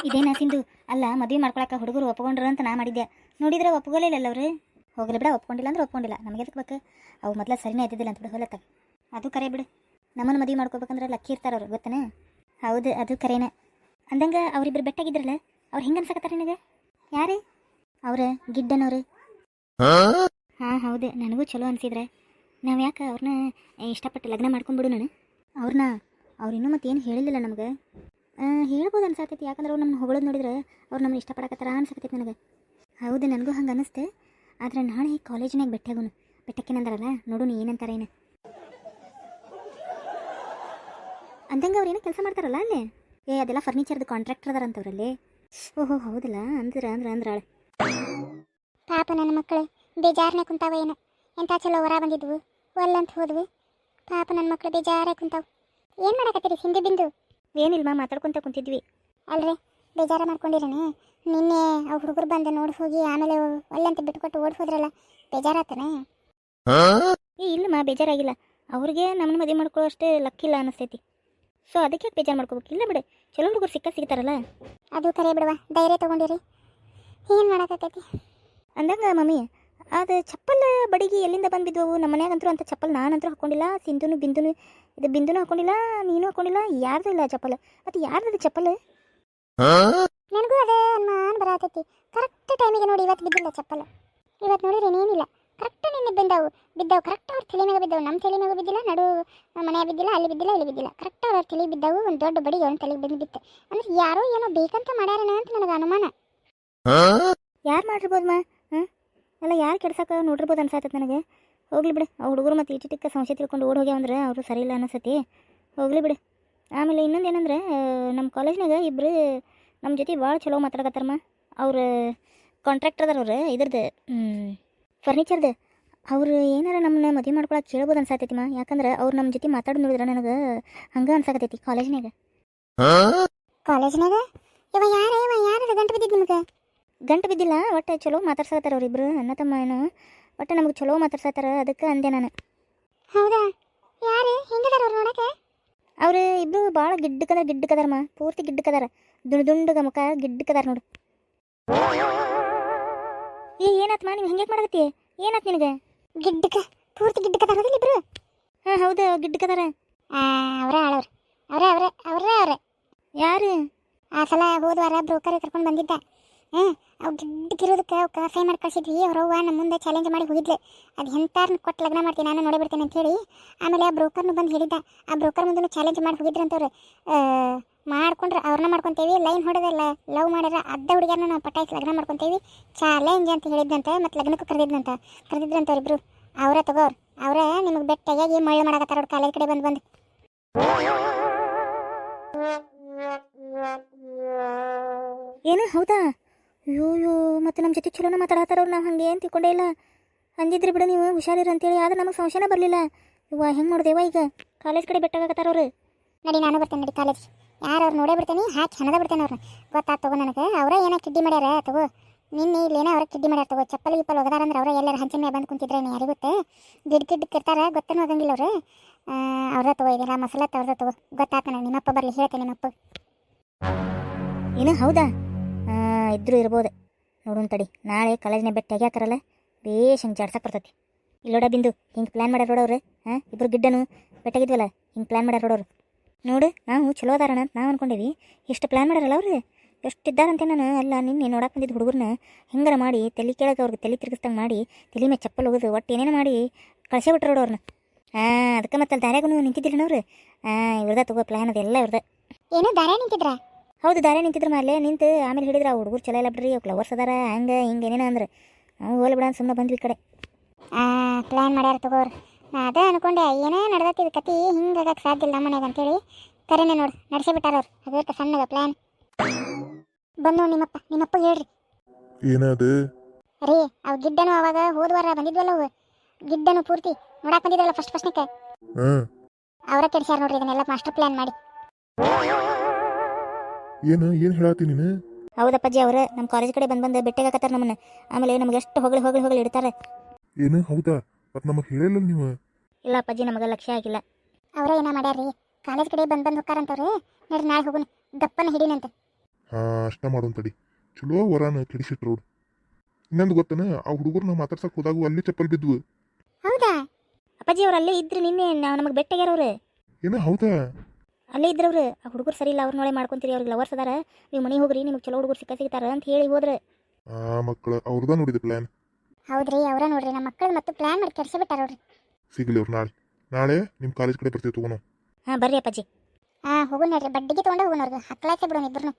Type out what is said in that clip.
ಇದೇನಾ ಸಿಂಧು? ಅಲ್ಲ, ಮದುವೆ ಮಾಡ್ಕೊಳಕ್ಕೆ ಹುಡುಗರು ಒಪ್ಕೊಂಡ್ರು ಅಂತ ನಾ ಮಾಡಿದ್ದೆ. ನೋಡಿದ್ರೆ ಒಪ್ಕೊಳ್ಳಿಲ್ಲ ಅವ್ರು. ಹೋಗ್ಲಿ ಬಿಡ, ಒಪ್ಕೊಂಡಿಲ್ಲ ಅಂದ್ರೆ ಒಪ್ಕೊಂಡಿಲ್ಲ, ನಮಗೆ ಎದಕ್ಕೆ ಬೇಕು? ಅವು ಮೊದಲ ಸರಿನೇ ಇದ್ದಿದ್ದಿಲ್ಲ ಅಂತ ಬಿಡು, ಹೊಲತ್ತ. ಅದು ಕರೆ ಬಿಡು. ನಮ್ಮನ್ನು ಮದುವೆ ಮಾಡ್ಕೋಬೇಕಂದ್ರೆ ಲಕ್ಕಿ ಇರ್ತಾರೆ ಅವ್ರು, ಗೊತ್ತೇನೆ? ಹೌದು, ಅದು ಕರೆನೇ. ಅಂದಂಗೆ ಅವರಿಬ್ಬರು ಬೆಟ್ಟಾಗಿದ್ರಲ್ಲ, ಅವ್ರು ಹೆಂಗೆ ಅನ್ಸಕತ್ತಾರೆ ನಿನಗೆ? ಯಾರು ಅವ್ರ? ಗಿಡ್ಡನವ್ರು? ಹಾಂ ಹೌದು, ನನಗೂ ಚಲೋ ಅನಿಸಿದ್ರೆ ನಾವು ಯಾಕೆ ಅವ್ರನ್ನ ಇಷ್ಟಪಟ್ಟು ಲಗ್ನ ಮಾಡ್ಕೊಂಡ್ಬಿಡು ನಾನು ಅವ್ರನ್ನ. ಅವ್ರು ಇನ್ನೂ ಮತ್ತೇನು ಹೇಳಿಲ್ಲ ನಮಗೆ. ಹೇಳ್ಬೋದು ಅನ್ಸತ್ತೈತಿ, ಯಾಕಂದ್ರೆ ಅವ್ರು ನಮ್ಮನ್ನ ಹೊಗಳೋದು ನೋಡಿದ್ರೆ ಅವ್ರು ನಮ್ಮನ್ನ ಇಷ್ಟಪಡಕತ್ತಾರ ಅನ್ಸಕತ್ತೈತಿ ನನಗೆ. ಹೌದು, ನನಗೂ ಹಂಗೆ ಅನ್ನಿಸ್ತೆ. ಆದರೆ ನಾಳೆ ಕಾಲೇಜಿನಾಗ ಬೆಟ್ಟಕ್ಕೇನಂದಾರಲ್ಲ, ನೋಡು ನೀ ಏನಂತಾರೆ ಏನು ಅಂದಂಗೆ ಅವ್ರು ಏನೋ ಕೆಲಸ ಮಾಡ್ತಾರಲ್ಲ ಅಲ್ಲೇ. ಅದೆಲ್ಲ ಫರ್ನಿಚರ್ದು ಕಾಂಟ್ರಾಕ್ಟರ್ ಅದಾರಂತವ್ರಲ್ಲಿ. ಓಹೋ ಹೌದಲ್ಲ, ಅಂದ್ರಾಳೆ. ಪಾಪ ನನ್ನ ಮಕ್ಕಳು ಬೇಜಾರನೆ ಕುಂತಾವ. ಏನು ಎಂಥ ಚಲೋ ಹೊರ ಬಂದಿದ್ವು, ಒಲ್ಲಂತ ಹೋದ್ವಿ. ಪಾಪ ನನ್ನ ಮಕ್ಕಳು ಬೇಜಾರೇ ಕುಂತಾವ. ಏನು ಮಾಡಕತ್ತೀರಿ ಹಿಂದೆ ಬಿಂದು? ಏನಿಲ್ವಾ, ಮಾತಾಡ್ಕೊತ ಕುಂತಿದ್ವಿ. ಅಲ್ರಿ, ಬೇಜಾರ ಮಾಡ್ಕೊಂಡಿರೇನೆ? ನಿನ್ನೆ ಅವ್ರ ಹುಡುಗರು ಬಂದು ನೋಡಿ ಹೋಗಿ ಆಮೇಲೆ ಒಲ್ಲಂತ ಬಿಟ್ಕೊಟ್ಟು ಓಡಿ ಹೋದ್ರಲ್ಲ, ಬೇಜಾರಾತನೆ? ಇಲ್ಲಮ್ಮ, ಬೇಜಾರಾಗಿಲ್ಲ. ಅವ್ರಿಗೆ ನಮ್ಮನ್ನ ಮದುವೆ ಮಾಡ್ಕೊಳ್ಳೋ ಅಷ್ಟೇ ಲಕ್ಕಿಲ್ಲ ಅನ್ನಿಸ್ತೈತಿ. ಸೊ ಅದಕ್ಕೆ ಬೇಜಾರು ಮಾಡ್ಕೋಬೇಕು. ಇಲ್ಲ ಬಿಡು, ಚಲೋ ಹುಡುಗರು ಸಿಗ್ತಾರಲ್ಲ. ಅದು ಕರೆ ಬಿಡುವ, ಧೈರ್ಯ ತೊಗೊಂಡಿರಿ. ಏನು ಮಾಡಕತ್ತೈತಿ ಅಂದಂಗ ಮಮ್ಮಿ, ಅದು ಚಪ್ಪಲ್ ಬಡಿಗೆ ಎಲ್ಲಿಂದ ಬಂದ್ಬಿದ್ವು? ನಮ್ಮ ಮನ್ಯಾಗಂತೂ ಅಂತ ಚಪ್ಪಲ್ ನಾನಂತೂ ಹಾಕೊಂಡಿಲ್ಲ, ಸಿಂಧುನು ಬಿಂದುನು ಹಾಕೊಂಡಿಲ್ಲ, ನೀನು ಹಾಕೊಂಡಿಲ್ಲ, ಯಾರ್ದು ಇಲ್ಲ ಚಪ್ಪಲ್. ಮತ್ತು ಯಾರ್ದು ಚಪ್ಪಲ್? ನನಗೂ ಅದೇ ಅನುಮಾನ ಬರತೈತಿ. ಕರೆಕ್ಟ್ ಟೈಮಿಗೆ ನೋಡಿ ಇವತ್ತು ಬಿದ್ದಿಲ್ಲ ಚಪ್ಪಲ್. ಇವತ್ತು ನೋಡಿದ್ರೆ ಏನೇನಿಲ್ಲ, ಕರೆಕ್ಟ್ ನಿನ್ನೆ ಬಿದ್ದಾವು ಕರೆಕ್ಟ್ ಅವ್ರ ತಲೆ ಮ್ಯಾಗ ಬಿದ್ದಾವು. ನಮ್ಮ ತಲೆ ಮ್ಯಾಗ ಬಿದ್ದಿಲ್ಲ, ನಡು ಮನೆಯಾಗ ಬಿದ್ದಿಲ್ಲ, ಅಲ್ಲಿ ಬಿದ್ದಿಲ್ಲ, ಇಲ್ಲಿ ಬಿದ್ದಿಲ್ಲ, ಕರೆಕ್ಟ್ ಅವ್ರ ತಲೆ ಬಿದ್ದಾವು. ಒಂದು ದೊಡ್ಡ ಬಡಿ ಅವ್ನ ತಲೆಗೆ ಬಿತ್ತು. ಅಂದ್ರೆ ಯಾರೋ ಏನೋ ಬೇಕಂತ ಮಾಡ್ಯಾರನ ಅಂತ ನನಗೆ ಅನುಮಾನ. ಯಾರು ಮಾಡಿರ್ಬೋದಮ್ಮ? ಅಲ್ಲ, ಯಾರು ಕೆಡ್ಸಕ್ಕೆ ನೋಡಿರ್ಬೋದು ಅನ್ಸಾತೈತೆ ನನಗೆ. ಹೋಗ್ಲಿ ಬಿಡು, ಆ ಹುಡುಗರು ಮತ್ತು ಇಟ್ಟಿಕ್ಕ ಸಂಶಯ ತಿಳ್ಕೊಂಡು ಓಡಿ ಹೋಗ್ಯಾವಂದ್ರೆ ಅವರು ಸರಿ ಇಲ್ಲ ಅನಿಸತಿ. ಹೋಗ್ಲಿ ಬಿಡು. ಆಮೇಲೆ ಇನ್ನೊಂದು ಏನಂದ್ರೆ, ನಮ್ಮ ಕಾಲೇಜ್ನಾಗ ಇಬ್ಬರು ನಮ್ಮ ಜೊತೆ ಭಾಳ ಚಲೋ ಮಾತಾಡಕತ್ತಾರಮ್ಮ. ಅವ್ರು ಕಾಂಟ್ರಾಕ್ಟರ್ ಅದಾರ, ಅವ್ರು ಇದ್ರದ್ದು ಫರ್ನಿಚರ್ದು. ಅವ್ರು ಏನಾರ ನಮ್ಮನ್ನ ಮದುವೆ ಮಾಡ್ಕೊಳಕ್ಕೆ ಕೇಳ್ಬೋದು ಅನ್ಸಾತೈತಿಮ್ಮ. ಯಾಕಂದ್ರೆ ಅವ್ರು ನಮ್ಮ ಜೊತೆ ಮಾತಾಡೋದು ನೋಡಿದ್ರೆ ನನಗೆ ಹಂಗೆ ಅನ್ಸಾಕತೈತಿ. ಕಾಲೇಜ್ನಾಗ ಇವ ಯಾರು ಗಂಟು ಬಿದ್ದಿದ್ದು ನಿಮಗೆ? ಗಂಟು ಬಿದ್ದಿಲ್ಲ, ಒಟ್ಟು ಚಲೋ ಮಾತಾಡ್ಸಕತ್ತಾರ ಅವರಿಬ್ರು, ಅಣ್ಣ ತಮ್ಮ ಏನು. ಒಟ್ಟು ನಮಗೆ ಚಲೋ ಮಾತಾಡ್ಸತ್ತಾರ, ಅದಕ್ಕೆ ಅಂದೆ ನಾನು. ಹೌದಾ? ಯಾರು ಹೆಂಗದಾರ ಅವ್ರು ನೋಡಕ್ಕೆ? ಅವ್ರು ಇಬ್ಬರು ಭಾಳ ಗಿಡ್ಡಕದಾರಮ್ಮ, ಪೂರ್ತಿ ಗಿಡ್ಡಕದಾರ. ದುಂಡುಗ ಮುಖ ಗಿಡ್ಡಕದಾರ ನೋಡು. ಏನಾತ್ಮ, ನೀವು ಹೆಂಗೆ ಮಾಡಕತ್ತಿ? ಏನಾತ್ ನಿನಗೆ? ಪೂರ್ತಿ ಗಿಡ್ಡಕದಾರ ಇಬ್ರು? ಹಾಂ ಹೌದು, ಗಿಡ್ಡಕದಾರ. ಅವರೇ ಯಾರು? ಆ ಸಲ ಹೋದ್ವಾರ ಬ್ರೋಕರ್ ಕರ್ಕೊಂಡು ಬಂದಿದ್ದ. ಅವು ಗಿಡ್ಡಕ್ಕಿರೋದಕ್ಕೆ ಅವಕ್ಕೆ ಸೈ ಮಾಡಿ ಕಳಿಸಿದ್ವಿ. ಅವ್ರವ್ವ ನಮ್ಮ ಮುಂದೆ ಚಾಲೆಂಜ್ ಮಾಡಿ ಹೋಗಿದ್ಲೆ, ಅದು ಎಂತಾರನ್ನ ಕೊಟ್ಟು ಲಗ್ನ ಮಾಡ್ತೀನಿ, ನಾನು ನೋಡಿಬಿಡ್ತೇನೆ ಅಂತ ಹೇಳಿ. ಆಮೇಲೆ ಆ ಬ್ರೋಕರ್ನು ಬಂದು ಹೇಳಿದ್ದ. ಆ ಬ್ರೋಕರ್ ಮುಂದೆ ಚಾಲೆಂಜ್ ಮಾಡಿ ಹೋಗಿದ್ರಂತವ್ರು. ಮಾಡ್ಕೊಂಡ್ರೆ ಅವ್ರನ್ನ ಮಾಡ್ಕೊತೇವಿ, ಲೈನ್ ಹೊಡೆದಲ್ಲ ಲವ್ ಮಾಡ್ಯಾರ ಅಡ್ಡ ಹುಡುಗಿಯರನ್ನ ನಾವು ಪಟಾಯಿಸಿ ಲಗ್ನ ಮಾಡ್ಕೊತೇವಿ ಚಾಲೆಂಜ್ ಅಂತ ಹೇಳಿದ್ದಂತೆ. ಮತ್ತು ಲಗ್ನಕ್ಕೂ ಕರೆದಿದ್ರಂತವ್ರಿಬ್ರು. ಅವರೇ ತಗೋರು, ಅವರೇ ನಿಮಗೆ ಬೆಟ್ಟಾಗಿ ಮಳ್ಳು ಮಾಡಕತ್ತಾರ ಅವ್ರು ಕಾಲೇಜ್ ಕಡೆ ಬಂದು. ಏನು? ಹೌದಾ? ಅಯ್ಯೋ, ಮತ್ತು ನಮ್ಮ ಜೊತೆ ಚಲೋನ ಮಾತಾಡತ್ತಾರವ್ರು. ನಾವು ಹಾಗೆ ಏನು ತಿಳ್ಕೊಂಡೇ ಇಲ್ಲ. ಅಂದಿದ್ರಿ ಬಿಡು ನೀವು ಹುಷಾರಿರ ಅಂತೇಳಿ, ಆದ್ರೆ ನಮಗೆ ಸಂಶಯನೇ ಬರಲಿಲ್ಲ. ಇವ ಹೆಂಗೆ ನೋಡ್ದೇವ ಈಗ ಕಾಲೇಜ್ ಕಡೆ ಬೆಟ್ಟಾಗತ್ತಾರವ್ರು. ನಡಿ, ನಾನು ಬರ್ತೇನೆ, ನಡಿ ಕಾಲೇಜ್. ಯಾರು ಅವ್ರು ನೋಡೇ ಬಿಡ್ತೇನೆ, ಹಾಕಿ ಹಣದ ಬಿಡ್ತೇನೆ ಅವ್ರನ್ನ. ಗೊತ್ತಾಗ್ತ ತಗೋ ನನಗೆ. ಅವರೇ ಏನೋ ಕಿಡ್ಡಿ ಮಾಡ್ಯಾರ ತಗೋ. ನಿನ್ನೆ ಇಲ್ಲೇನೋ ಅವ್ರ ಕಿಡ್ಡಿ ಮಾಡ್ಯಾರ ತಗೋ. ಚಪ್ಪಲ್ ಒಗದಾರಂದ್ರೆ ಅವ್ರ ಎಲ್ಲರೂ ಹಂಚಿನ ಮೇಲೆ ಬಂದು ಕುಂತಿದ್ರೆ ಯಾರಿಗೂ ಗೊತ್ತೆ. ಗಿಡ್ಕಿರ್ತಾರೆ, ಗೊತ್ತೇನೂ ಆಗಂಗಿಲ್ಲ ಅವರು. ಅವ್ರ ತಗೋ, ಇದೆಲ್ಲ ಮಸಾಲ ಅವ್ರದ ತಗೋ. ಗೊತ್ತಾಗ್ತ ನನಗೆ. ನಿಮ್ಮಪ್ಪ ಬರಲಿ, ಹೇಳ್ತೇನೆ ನಿಮ್ಮಪ್ಪ. ಏನು? ಹೌದಾ? ಇದ್ರೂ ಇರ್ಬೋದು. ನೋಡೋಣ ತಡಿ, ನಾಳೆ ಕಾಲೇಜ್ನ ಬೆಟ್ಟಾಗಿ ಹಾಕಾರಲ್ಲ, ಬೇಷ್ ಹಂಗೆ ಜಾಡ್ಸಕ್ಕೆ ಬರ್ತೈತಿ. ಇಲ್ಲೋಡ ಬಿಂದು, ಹಿಂಗೆ ಪ್ಲ್ಯಾನ್ ಮಾಡ್ಯಾರ ನೋಡವ್ರು. ಇಬ್ಬರು ಗಿಡ್ಡನು ಬೆಟ್ಟಾಗಿದ್ವಲ್ಲ, ಹಿಂಗೆ ಪ್ಲ್ಯಾನ್ ಮಾಡ್ಯಾರ ನೋಡೋರು. ನೋಡು, ನಾವು ಚಲೋ ಅದಾರಣ ಅಂತ ನಾವು ಅಂದ್ಕೊಂಡೇವಿ. ಎಷ್ಟು ಪ್ಲ್ಯಾನ್ ಮಾಡ್ಯಾರಲ್ಲ ಅವ್ರು, ಎಷ್ಟು ಇದ್ದಾರಂತೆ. ನಾನು ಅಲ್ಲ ನಿನ್ನೆ ನೋಡಕ್ಕೆ ಬಂದಿದ್ದು ಹುಡುಗರನ್ನ ಹೆಂಗಾರ ಮಾಡಿ ತಲೆ ಕೇಳಕ್ಕೆ ಅವ್ರಿಗೆ ತಲೆ ತಿರುಗಿಸ್ದಂಗೆ ಮಾಡಿ ತಲೆ ಮೇಲೆ ಚಪ್ಪಲ್ ಹೋಗೋದು ಒಟ್ಟು ಏನೇನು ಮಾಡಿ ಕಳಿಸೇ ಬಿಟ್ರು ಅವ್ರನ್ನ. ಅದಕ್ಕೆ ಮತ್ತೆ ಅಲ್ಲಿ ದಾರ್ಯಾಗೂ ನಿಂತಿದ್ದಿಲ್ಲ ಅವ್ರು. ಇವ್ರದ ತಗೋ ಪ್ಲ್ಯಾನ್, ಅದೆಲ್ಲ ಇವ್ರದ. ಏನೋ ದಾರ್ಯ ನಿಂತಿದ್ರಾ? ಹೌದು, ದಾರ್ಯ ನಿಂತಿದ್ರು ಮೇಲೆ ನಿಂತು ಆಮೇಲೆ ಹೇಳಿದ್ರು ಆ ಹುಡುಗರು ಚಲೋ ಇಲ್ಲ ಬಿಡ್ರಿ, ಅವ್ರು ಲವರ್ಸ್ ಅದಾರ ಹಂಗೆ ಹಿಂಗೆ ಏನೇನ ಅಂದ್ರೆ ನಾವು ಹೋಲ್ ಬಿಡ ಸುಮ್ಮನೆ ಬಂದ್ವಿ ಈ ಕಡೆ. ಪ್ಲ್ಯಾನ್ ಮಾಡ್ಯಾರ ತಗೋರು. ನಾ ಅದೇ ಅನ್ಕೊಂಡೆ, ಏನೇ ನಡೆದತ್ತಿದ ಕತಿ ಹಿಂಗೆ ಆಗಕ್ಕೆ ಸಾಧ್ಯ ಇಲ್ಲ ನಮ್ಮ ಮನೆಗೆ ಅಂತೇಳಿ. ಕರೆನೇ ನೋಡು, ನಡೆಸೇ ಬಿಟ್ಟಾರ ಅವ್ರು. ಅದಕ್ಕೆ ಸಣ್ಣದ ಪ್ಲ್ಯಾನ್ ಬಂದು ನಿಮ್ಮಪ್ಪ ಹೇಳ್ರಿ. ಏನದು ರೀ, ಅವು ಗಿಡ್ಡನು ಅವಾಗ ಹೋದ್ವಾರ ಬಂದಿದ್ವಲ್ಲ, ಅವು ಗಿಡ್ಡನು ಪೂರ್ತಿ ನೋಡಕ್ಕೆ ಬಂದಿದ್ರಲ್ಲ ಫಸ್ಟ್ನೇ ಅವರ ಕೆಡ್ಸ್ಯಾರ ನೋಡ್ರಿ ಇದನ್ನೆಲ್ಲ ಮಾಸ್ಟರ್ ಪ್ಲ್ಯಾನ್ ಮಾಡಿ. ಏನು ಹೇಳತ್ತಿ ನೀನು? ಹೌದಪ್ಪಾಜಿ, ಅವ್ರ ನಮ್ಮ ಕಾಲೇಜ್ ಕಡೆ ಬಂದು ಬೆಟ್ಟಗಾಕತ್ತಾರ ನಮ್ಮನ್ನ. ಆಮೇಲೆ ನಮ್ಗೆ ಎಷ್ಟು ಹೊಗಳಿ ಇಡ್ತಾರೆ. ಏನು? ಹೌದಾ? ಮತ್ತು ನಮಗೆ ಹೇಳಿಲ್ಲ ನೀವು? ಇಲ್ಲ ಅಪ್ಪಾಜಿ, ನಮಗೆ ಲಕ್ಷ್ಯ ಆಗಿಲ್ಲ. ಅವರೇ ಏನೋ ಮಾಡ್ಯಾರ್ರಿ, ಕಾಲೇಜ್ ಕಡೆ ಬಂದು ಹೋಗ್ತಾರಂತವ್ರು. ನೋಡ್ರಿ, ನಾಳೆ ಹೋಗುನು, ಗಪ್ಪನ ಹಿಡಿನಂತೆ. ಅಷ್ಟ ಮಾಡೋನ್ ತಡಿ. ಚಲೋ ವರಾನ ಕೆಡಿಸಿಟ್ರು ಅವ್ರು. ಇನ್ನೊಂದು ಗೊತ್ತನ, ಆ ಹುಡುಗರು ಮಾತಾಡ್ಸಕ್ ಹೋದಾಗು ಅಲ್ಲಿ ಚಪ್ಪಲ್ ಬಿದ್ವು. ಹೌದಾ? ಅಪ್ಪಾಜಿ ಅವ್ರು ಅಲ್ಲೇ ಇದ್ರು ನಿನ್ನೆ ನಮಗೆ ಬೆಟ್ಟಾಗ್ಯಾರವ್ರು. ಏನ ಹೌದಾ? ಅಲ್ಲೇ ಇದ್ರವ್ರು. ಆ ಹುಡುಗರು ಸರಿ ಇಲ್ಲ, ಅವ್ರನ್ನೊಳೆ ಮಾಡ್ಕೊಂತೀರಿ, ಅವ್ರಿಗೆ ಲವರ್ಸ್ ಅದಾರ, ನೀವು ಮನೆಗೆ ಹೋಗ್ರಿ, ನಿಮ್ಗೆ ಚಲೋ ಹುಡುಗರು ಸಿಗ್ತಾರ ಅಂತ ಹೇಳಿ ಹೋದ್ರೆ. ಆ ಮಕ್ಕಳು ಅವ್ರದ ನೋಡಿದ ಪ್ಲಾನ್. ಹೌದ್ರಿ, ಅವರ ನೋಡ್ರಿ ನಮ್ಮ ಮಕ್ಕಳು ಮತ್ತು ಪ್ಲಾನ್ ಮಾಡಿ ಕೆಡ್ಸಿಬಿಟ್ಟಾರ ಅವ್ರಿ. ಸಿಗ್ಲಿ ಅವ್ರು ನಾಳೆ ನಿಮ್ಮ ಕಾಲೇಜ್ ಕಡೆ ಬರ್ತೀವಿ ತಗೋಣ. ಹಾಂ ಬರ್ರಿ ಅಪ್ಪಾಜಿ. ಹೋಗೋಣ ನಡ್ರಿ, ಬಡ್ಡಿಗೆ ತೊಗೊಂಡು ಹೋಗೋಣ ಅವ್ರಿಗೆ, ಹಕ್ಕಲಾಸೆ ಬಿಡೋಣ ಇಬ್ಬರು.